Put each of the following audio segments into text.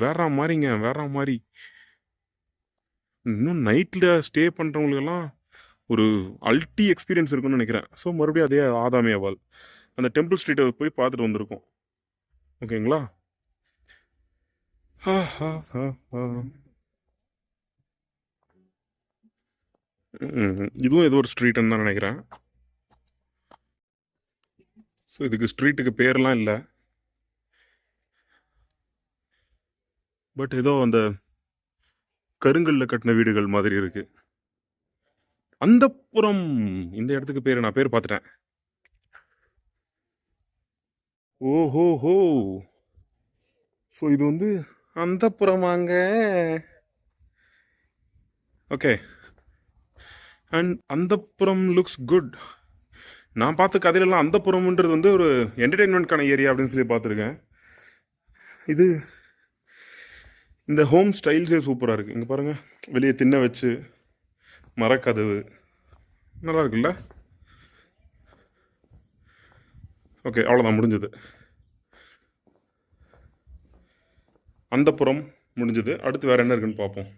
வேற மாதிரிங்க, வேற மாதிரி. இன்னும் நைட்டில் ஸ்டே பண்ணுறவங்களுக்கெல்லாம் ஒரு அல்டி எக்ஸ்பீரியன்ஸ் இருக்குன்னு நினைக்கிறேன். ஸோ மறுபடியும் அதே ஆதாமியாவால் அந்த டெம்பிள் ஸ்ட்ரீட்டை போய் பார்த்துட்டு வந்திருக்கோம். ஓகேங்களா? இதுவும் ஏதோ ஒரு ஸ்ட்ரீட்னு தான் நினைக்கிறேன். ஸோ இதுக்கு ஸ்ட்ரீட்டுக்கு பேர்லாம் இல்லை, பட் ஏதோ அந்த கருங்கல்ல கட்டின வீடுகள் மாதிரி இருக்கு. அந்தப்புறம் இந்த இடத்துக்கு பேர் நான் பேர் பார்த்துட்டேன். ஓஹோ ஹோ. ஸோ இது வந்து அந்தப்புறமாங்க. ஓகே. அண்ட் அந்தப்புறம் லுக்ஸ் குட். நான் பார்த்த கதையிலலாம் அந்தப்புறம்ன்றது வந்து ஒரு என்டர்டெயின்மெண்ட்கான ஏரியா அப்படின்னு சொல்லி பார்த்துருக்கேன். இது இந்த ஹோம் ஸ்டைல்ஸே சூப்பராக இருக்குது. இங்கே பாருங்கள், வெளியே தின்ன வச்சு மரக்கதவு நல்லா இருக்குல்ல? ஓகே, அவ்வளோதான், முடிஞ்சது. அந்தப்புறம் முடிஞ்சது. அடுத்து வேறு என்ன இருக்குன்னு பார்ப்போம்.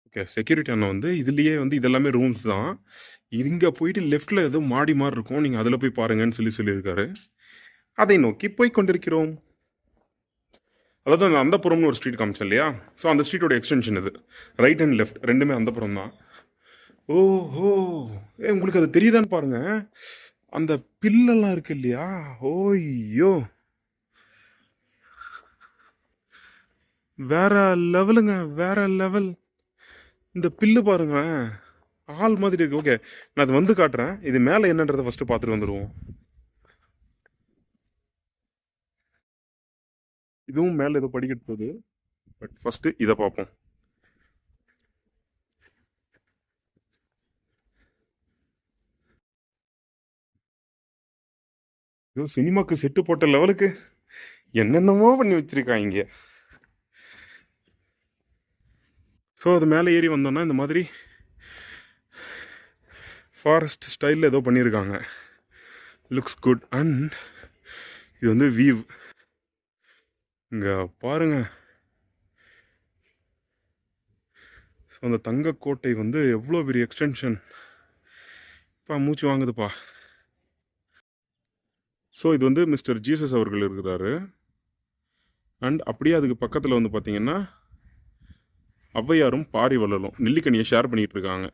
ஓகே, செக்யூரிட்டி அண்ணன் வந்து இதுலேயே வந்து இதெல்லாமே ரூம்ஸ் தான். இங்கே போயிட்டு லெஃப்டில் ஏதோ மாடி மாதிரி இருக்கும், நீங்கள் அதில் போய் பாருங்கன்னு சொல்லியிருக்காரு. அதை நோக்கி போய் கொண்டிருக்கிறோம். அதாவது அந்த அந்தப்புறம்னு ஒரு ஸ்ட்ரீட் காமிச்சேன் இல்லையா? ஸோ அந்த ஸ்ட்ரீட்டோட எக்ஸ்டென்ஷன் இது. ரைட் அண்ட் லெஃப்ட் ரெண்டுமே அந்தப்புறம் தான். ஓஹோ, உங்களுக்கு அது தெரியுதான்னு பாருங்க. அந்த பில்லெல்லாம் இருக்கு இல்லையா? ஓய்யோ, வேற லெவலுங்க, வேற லெவல். இந்த பில்லு பாருங்க, ஆள் மாதிரி இருக்கு. ஓகே, நான் அது வந்து காட்டுறேன். இது மேலே என்னன்றதை ஃபர்ஸ்ட் பார்த்துட்டு வந்துடுவோம். இதுவும் மேலே ஏதோ படிக்கட்டு போகுது, பட் ஃபர்ஸ்ட் இதை பார்ப்போம். ஐயோ, சினிமாக்கு செட்டு போட்ட லெவலுக்கு என்னென்னமோ பண்ணி வச்சிருக்காங்க. ஸோ அது மேலே ஏறி வந்தோம்னா இந்த மாதிரி ஃபாரஸ்ட் ஸ்டைலில் ஏதோ பண்ணியிருக்காங்க. Looks good. அண்ட் இது வந்து வியூ இங்கே பாருங்க. ஸோ அந்த தங்கக்கோட்டை வந்து எவ்வளோ பெரிய எக்ஸ்டென்ஷன். இப்போ மூச்சு வாங்குதுப்பா. ஸோ இது வந்து மிஸ்டர் ஜீசஸ் அவர்கள் இருக்கிறாரு. அண்ட் அப்படியே அதுக்கு பக்கத்தில் வந்து பார்த்தீங்கன்னா ஔவையாரும் பாரிவள்ளலும் நெல்லிக்கனியை ஷேர் பண்ணிகிட்டு இருக்காங்க.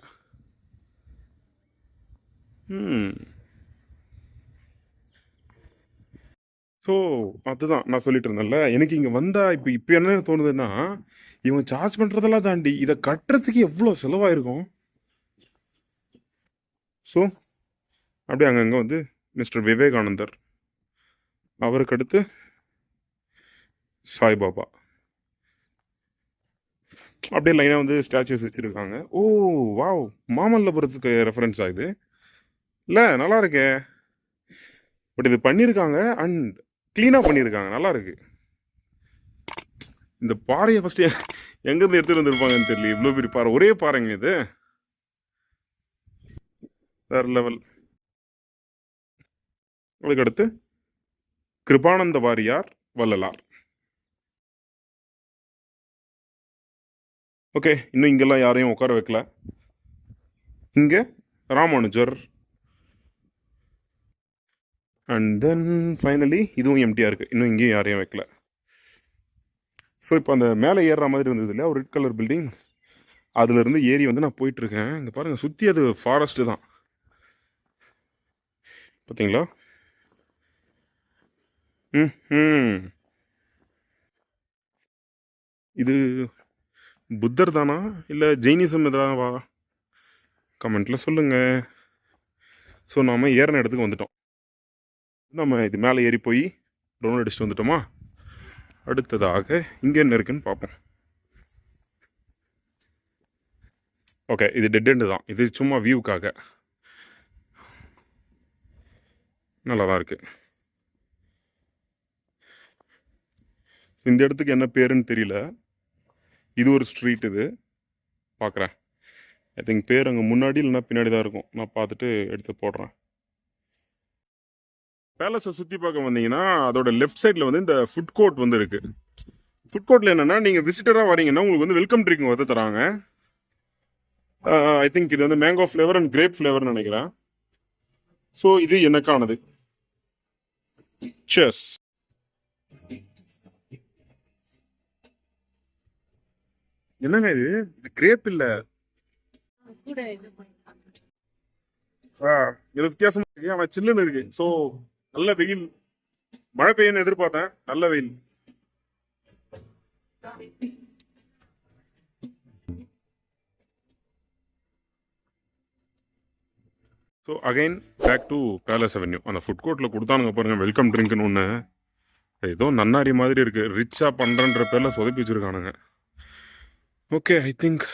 ஸோ அதுதான் நான் சொல்லிட்டு இருந்தேன்ல, எனக்கு இங்கே வந்தால் இப்போ என்ன தோணுதுன்னா, இவங்க சார்ஜ் பண்ணுறதெல்லாம் தாண்டி இதை கட்டுறதுக்கு எவ்வளோ செலவாயிருக்கும். ஸோ அப்படியே அங்கங்கே வந்து மிஸ்டர் விவேகானந்தர், அவருக்கு அடுத்து சாய்பாபா, அப்படியே லைனாக வந்து ஸ்டாச்சுஸ் வச்சுருக்காங்க. ஓ வாவ், மாமல்லபுரத்துக்கு ரெஃபரன்ஸ் ஆகுது இல்லை? நல்லா இருக்கே. பட் இது பண்ணியிருக்காங்க அண்ட் க்ளீனாக பண்ணியிருக்காங்க, நல்லா இருக்கு. இந்த பாறையை ஃபஸ்ட்டு எங்கேருந்து எடுத்துகிட்டு வந்துருப்பாங்கன்னு தெரியல. இவ்வளோ பெரிய பாறை, ஒரே பாறைங்க இது, வேற லெவல். அதுக்கடுத்து கிருபானந்த வாரியார் வள்ளலார். ஓகே, இன்னும் இங்கெல்லாம் யாரையும் உட்கார வைக்கல. இங்கே ராமானுஜர். அண்ட் தென் ஃபைனலி இதுவும் எம்டியாக இருக்குது, இன்னும் இங்கேயும் யாரையும் வைக்கல. ஸோ இப்போ அந்த மேலே ஏறுற மாதிரி இருந்தது இல்லையா, ஒரு ரெட் கலர் பில்டிங், அதுலேருந்து ஏறி வந்து நான் போயிட்டுருக்கேன். இங்கே பாருங்கள், சுற்றி அது ஃபாரஸ்ட்டு தான், பார்த்தீங்களா? இது புத்தர் தானா இல்லை ஜெயினிசம் எதாவா? கமெண்ட்டில் சொல்லுங்கள். ஸோ நாம் ஏறின இடத்துக்கு வந்துட்டோம். நம்ம இது மேலே ஏறி போய் ரவுண்ட் அடிச்சுட்டு வந்துட்டோமா? அடுத்ததாக இங்கே என்ன இருக்குன்னு பார்ப்போம். ஓகே, இது டெட் எண்டு தான், இது சும்மா வியூக்காக. நல்லா தான் இருக்குது. இந்த இடத்துக்கு என்ன பேருன்னு தெரியல. இது ஒரு ஸ்ட்ரீட், இது பார்க்குறேன். ஐ திங்க் பேர் அங்கே முன்னாடி இல்லைன்னா பின்னாடி தான் இருக்கும். நான் பார்த்துட்டு எடுத்து போடுறேன். பேலஸை சுற்றி பார்க்க வந்தீங்கன்னா அதோட லெஃப்ட் சைடில் வந்து இந்த ஃபுட் கோர்ட் வந்து இருக்கு. ஃபுட் கோர்ட்டில் என்னன்னா நீங்கள் விசிட்டராக வரீங்கன்னா உங்களுக்கு வந்து வெல்கம் ட்ரிங்க் வந்து தராங்க. ஐ திங்க் இது வந்து மேங்கோ ஃப்ளேவர் அண்ட் கிரேப் ஃப்ளேவர்னு நினைக்கிறேன். ஸோ இது எனக்கானது. செஸ். என்னங்க இது கிரேப் இல்ல, இது வித்தியாசமா இருக்கு. ஆனா சில்லுன்னு இருக்கு. ஸோ நல்ல வெயில், மழை பெய்யுன்னு எதிர்பார்த்தேன், நல்ல வெயில். So again back to Palace Avenue. அந்த ஃபுட் கோர்ட்டில் கொடுத்தானுங்க பாருங்க வெல்கம் ட்ரிங்க்னு ஒன்று. ஏதோ நன்னாரி மாதிரி இருக்கு, ரிச்சாக பண்ணுறன்ற பேரில் சொதப்பி வச்சிருக்கானுங்க. ஓகே ஐ திங்க்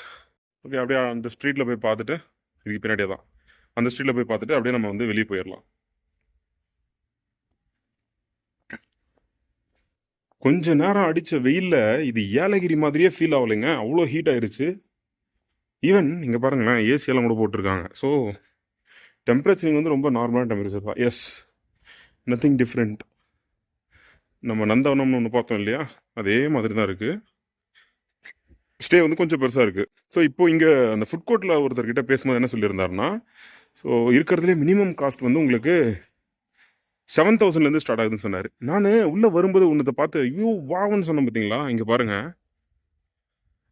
ஓகே அப்படியே அந்த ஸ்ட்ரீட்டில் போய் பார்த்துட்டு, இதுக்கு பின்னாடியே தான் அந்த ஸ்ட்ரீட்டில் போய் பார்த்துட்டு அப்படியே நம்ம வந்து வெளியே போயிடலாம். கொஞ்ச நேரம் அடித்த வெயிலில் இது ஏலகிரி மாதிரியே ஃபீல் ஆகலைங்க, அவ்வளோ ஹீட் ஆயிடுச்சு. ஈவன் இங்கே பாருங்களேன், ஏசியெல்லாம் கூட போட்டிருக்காங்க. ஸோ டெம்பரேச்சரிங் வந்து ரொம்ப நார்மலான டெம்பரேச்சர் தான். Yes, nothing different. நம்ம நந்தவனம்னு ஒன்று பார்த்தோம் இல்லையா, அதே மாதிரி தான் இருக்குது. ஸ்டே வந்து கொஞ்சம் பெருசாக இருக்குது. ஸோ இப்போ இங்கே அந்த ஃபுட் கோர்ட்டில் ஒருத்தர்கிட்ட பேசும்போது என்ன சொல்லியிருந்தாருன்னா, ஸோ இருக்கிறதுலே மினிமம் காஸ்ட் வந்து உங்களுக்கு 7,000லேருந்து ஸ்டார்ட் ஆகுதுன்னு சொன்னார். நான் உள்ளே வரும்போது ஒன்றத்தை பார்த்து ஐயோ வாவன்னு சொன்னேன் பார்த்தீங்களா. இங்கே பாருங்கள்,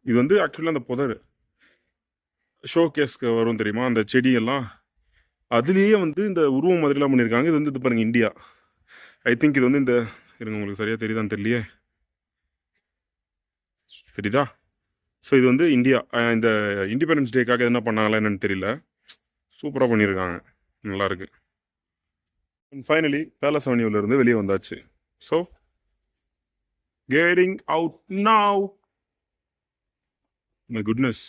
இது வந்து ஆக்சுவலாக அந்த புதர் ஷோ கேஸ்க்கு வரும் தெரியுமா, அந்த செடியெல்லாம் அதுலேயே வந்து இந்த உருவம் மாதிரிலாம் பண்ணியிருக்காங்க. இது வந்து இது பாருங்கள் இந்தியா. ஐ திங்க் இது வந்து இந்த இருங்க, உங்களுக்கு சரியாக தெரியுதான்னு தெரியலையே, தெரியுதா? ஸோ இது வந்து இந்தியா இந்த இண்டிபெண்டன்ஸ் டேக்காக என்ன பண்ணாங்களா என்னன்னு தெரியல, சூப்பராக பண்ணியிருக்காங்க, நல்லாயிருக்கு. ஃபைனலி பேலஸ் அவென்யூலேருந்து வெளியே வந்தாச்சு. So getting out now. My goodness,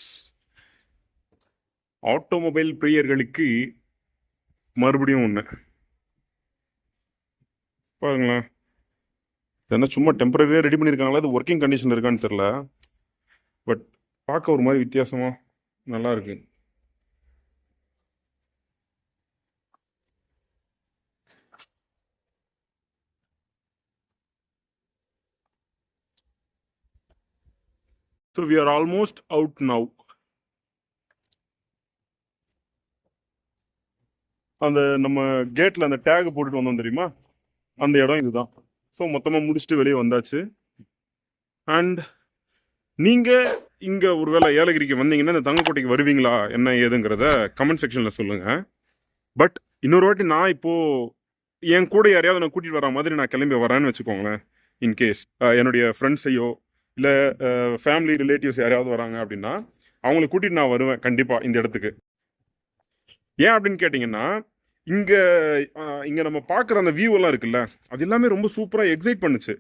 automobile பிரியர்களுக்கு மறுபடியும் ஒன்று பாருங்களேன். என்ன சும்மா டெம்பரரியாக ரெடி பண்ணியிருக்காங்களா, அது ஒர்க்கிங் கண்டிஷனில் இருக்கான்னு தெரில, பட் பார்க்க ஒரு மாதிரி வித்தியாசமாக நல்லா இருக்கு. So we are almost out now. அந்த நம்ம கேட்டில் அந்த டேக் போட்டுட்டு வந்தோம் தெரியுமா, அந்த இடம் இதுதான். ஸோ மொத்தமாக முடிச்சுட்டு வெளியே வந்தாச்சு. அண்ட் நீங்கள் இங்கே ஒரு வேளை ஏலகிரிக்கு வந்தீங்கன்னா இந்த தங்கக்கோட்டைக்கு வருவீங்களா என்ன ஏதுங்கிறத கமெண்ட் செக்ஷனில் சொல்லுங்கள். பட் இன்னொரு வாட்டி நான் இப்போது என் கூட யாரையாவது நான் கூட்டிகிட்டு வர மாதிரி நான் கிளம்பி வரேன்னு வச்சுக்கோங்களேன். இன்கேஸ் என்னுடைய ஃப்ரெண்ட்ஸையோ இல்லை ஃபேமிலி ரிலேட்டிவ்ஸ் யாராவது வராங்க அப்படின்னா அவங்களை கூட்டிகிட்டு நான் வருவேன் கண்டிப்பாக இந்த இடத்துக்கு. ஏன் அப்படின்னு கேட்டிங்கன்னா, இங்கே இங்கே நம்ம பார்க்குற அந்த வியூவெல்லாம் இருக்குல்ல, அது எல்லாமே ரொம்ப சூப்பராக எக்ஸைட் பண்ணுச்சு.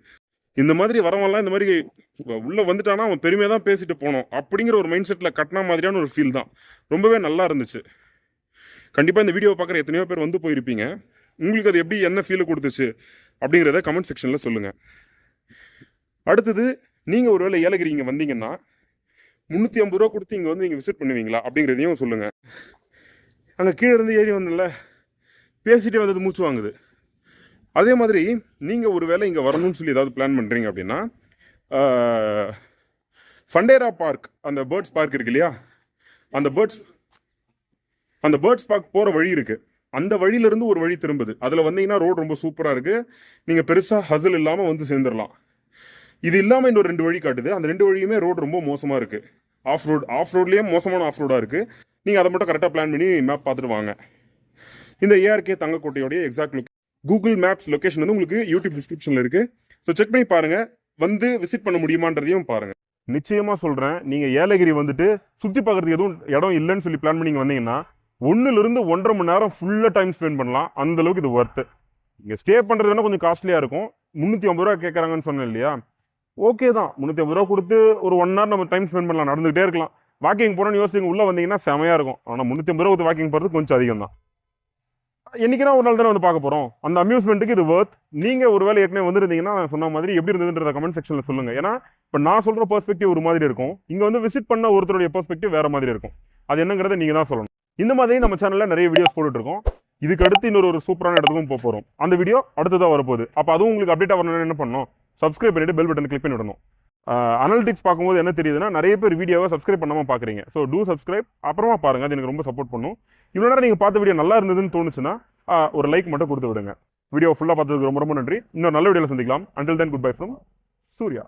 இந்த மாதிரி வரவெல்லாம் இந்த மாதிரி உள்ளே வந்துட்டானா அவன் பெருமையாக தான் பேசிட்டு போனோம் அப்படிங்கிற ஒரு மைண்ட் செட்டில் கட்டின மாதிரியான ஒரு ஃபீல் தான். ரொம்பவே நல்லா இருந்துச்சு. கண்டிப்பாக இந்த வீடியோவை பார்க்குற எத்தனையோ பேர் வந்து போயிருப்பீங்க. உங்களுக்கு அது எப்படி என்ன ஃபீல் கொடுத்துச்சு அப்படிங்கிறத கமெண்ட் செக்ஷனில் சொல்லுங்கள். அடுத்தது, நீங்கள் ஒரு வேளை ஏலகிரி இங்கே வந்தீங்கன்னா 350 ரூபா கொடுத்து இங்கே வந்து நீங்கள் விசிட் பண்ணுவீங்களா அப்படிங்கிறதையும் சொல்லுங்கள். அங்கே கீழே இருந்து ஏறி வந்தல பேசிகிட்டே வந்தது மூச்சு வாங்குது. அதே மாதிரி நீங்கள் ஒரு வேளை இங்கே வரணும்னு சொல்லி ஏதாவது பிளான் பண்ணுறீங்க அப்படின்னா, ஃபண்டேரா பார்க், அந்த பேர்ட்ஸ் பார்க் இருக்கு இல்லையா, அந்த பேர்ட்ஸ் பார்க் போகிற வழி இருக்குது. அந்த வழியிலேருந்து ஒரு வழி திரும்புது. அதில் வந்தீங்கன்னா ரோடு ரொம்ப சூப்பராக இருக்குது. நீங்கள் பெருசாக ஹசல் இல்லாமல் வந்து சேர்ந்துடலாம். இது இல்லாமல் இன்னொரு 2 வழி காட்டுது. அந்த 2 வழியுமே ரோடு ரொம்ப மோசமாக இருக்குது. ஆஃப் ரோட்லேயே மோசமான ஆஃப் ரோடாக இருக்குது. நீங்கள் அதை மட்டும் கரெக்டாக பிளான் பண்ணி மேப் பார்த்துட்டு வாங்க. இந்த ஏஆர்கே தங்கக்கோட்டையோடைய எக்ஸாக்ட் கூகுள் மேப்ஸ் லொக்கேஷன் வந்து உங்களுக்கு யூடியூப் டிஸ்கிரிப்ஷனில் இருக்குது. ஸோ செக் பண்ணி பாருங்கள், வந்து விசிட் பண்ண முடியுமான்றதையும் பாருங்கள். நிச்சயமாக சொல்கிறேன், நீங்கள் ஏலகிரி வந்துட்டு சுற்றி பார்க்குறதுக்கு எதுவும் இடம் இல்லைன்னு சொல்லி பிளான் பண்ணி வந்தீங்கன்னா 1லிருந்து 1.5 மணி நேரம் ஃபுல்லாக டைம் ஸ்பெண்ட் பண்ணலாம். அந்தளவுக்கு இது ஒர்த்து. இங்கே ஸ்டே பண்ணுறது வேணால் கொஞ்சம் காஸ்ட்லியாக இருக்கும். 350 ரூபா கேட்குறாங்கன்னு சொன்னேன் இல்லையா, ஓகே தான். 350 ரூபா கொடுத்து ஒரு 1 ஹவர் நம்ம டைம் ஸ்பெண்ட் பண்ணலாம், நடந்துகிட்டே இருக்கலாம். வாக்கிங் போகிறோன்னு யோசிச்சு உள்ளே வந்தீங்கன்னா செமையாக இருக்கும். ஆனால் 350 ரூபா கொடுத்து வாக்கிங் போகிறது கொஞ்சம் அதிகம் தான். என்றைக்குனா ஒரு நாள் தானே வந்து பார்க்க போகிறோம். அந்த அம்யூஸ்மெண்ட்டுக்கு இது ஒர்த். நீங்கள் ஒரு வேளை ஏற்கனவே வந்துருந்தீங்கன்னா நான் சொன்ன மாதிரி எப்படி இருந்ததுன்றத கமெண்ட் செக்ஷனில் சொல்லுங்கள். ஏன்னா இப்போ நான் சொல்கிற பெர்ஸ்பெக்டிவ் ஒரு மாதிரி இருக்கும், இங்கே வந்து விசிட் பண்ண ஒருத்தருடைய பெர்ஸ்பெக்டிவ் வேறு மாதிரி இருக்கும். அது என்னங்கிறத நீங்கள் தான் சொல்லணும். இந்த மாதிரி நம்ம சேனலில் நிறைய வீடியோஸ் போட்டுட்ருக்கோம். இதுக்கு அடுத்து இன்னொரு சூப்பரான இடத்துக்கும் போக போகிறோம். அந்த வீடியோ அடுத்ததாக வரப்போகுது. அப்போ அதுவும் உங்களுக்கு அப்டேட்டாக வரணும்னு என்ன பண்ணணும், சப்ஸ்கிரைப் பண்ணிட்டு பெல் பட்டன் கிளிக் பண்ணி விடணும். அனலிட்டிக்ஸ் பார்க்கும்போது என்ன தெரியுதுன்னா, நிறைய பேர் வீடியோவை சப்ஸ்கிரைப் பண்ணாமல் பார்க்குறீங்க. ஸோ டூ சப்ஸ்கிரைப், அப்புறமா பாருங்கள், அது எனக்கு ரொம்ப சப்போர்ட் பண்ணும். இவ்வளோ நேரம் நீங்கள் பார்த்த வீடியோ நல்லா இருந்ததுன்னு தோணுச்சுன்னா ஒரு லைக் மட்டும் கொடுத்து விடுங்க. வீடியோ ஃபுல்லாக பார்த்ததுக்கு ரொம்ப ரொம்ப நன்றி. இன்னொரு நல்ல வீடியோவில் சந்திக்கலாம். Until then good bye from Surya.